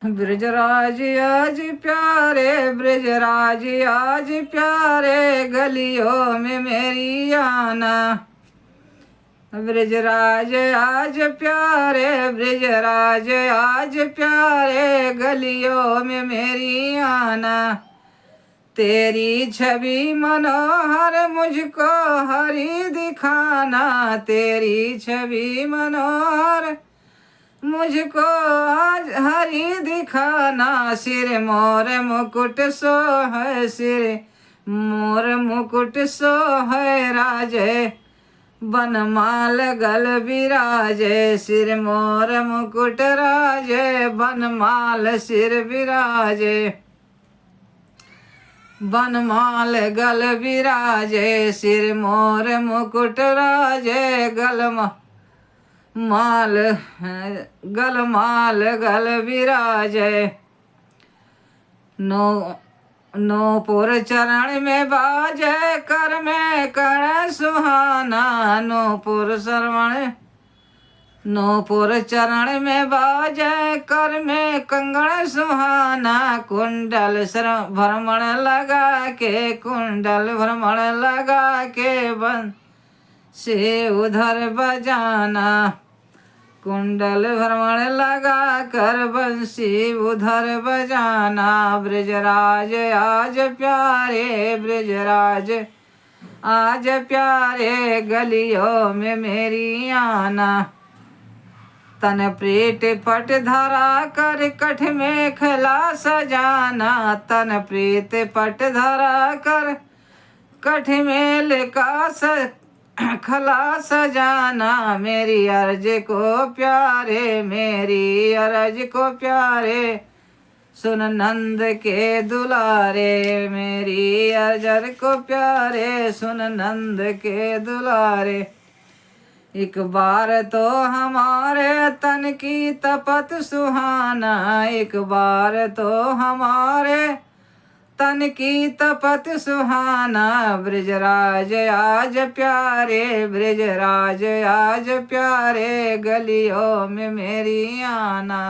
ब्रजराज आज प्यारे, ब्रजराज आज प्यारे, गलियों में मेरी आना। ब्रजराज आज प्यारे, ब्रजराज आज प्यारे, गलियों में मेरी आना। तेरी छवि मनोहर मुझको हरी दिखाना, तेरी छवि मनोहर मुझको आज हरी दिखाना। सिर मोर मुकुट सो है, सिर मोर मुकुट सो है राजे, बनमाल गल विराजे। सिर मोर मुकुट राजे, बनमाल सिर विराजे, बनमाल गल विराजे। सिर मोर मुकुट राजे, माल गल विराजे। नूपुर चरण में बाजे, कर में कण सुहाना। नूपुर चरण में बाजे, कर में कंगन सुहाना। कुंडल भ्रमण लगा के, कुंडल भ्रमण लगा के, बन से उधर बजाना। कुंडल भ्रमण लगा कर बंसी उधर बजाना। ब्रजराज आज प्यारे, ब्रजराज आज प्यारे, गलियों में मेरी आना। तन प्रीत पट धरा कर, कठ में खला सजाना। तन प्रीत पट धरा कर, कठ में लिखा खला सजाना। मेरी अर्ज को प्यारे, मेरी अर्ज को प्यारे, सुन नंद के दुलारे। मेरी अर्ज को प्यारे, सुन नंद के दुलारे। एक बार तो हमारे तन की तपत सुहाना, एक बार तो हमारे तन की तपत सुहाना। ब्रजराज आज प्यारे, ब्रजराज आज प्यारे, गलियों में मेरी आना।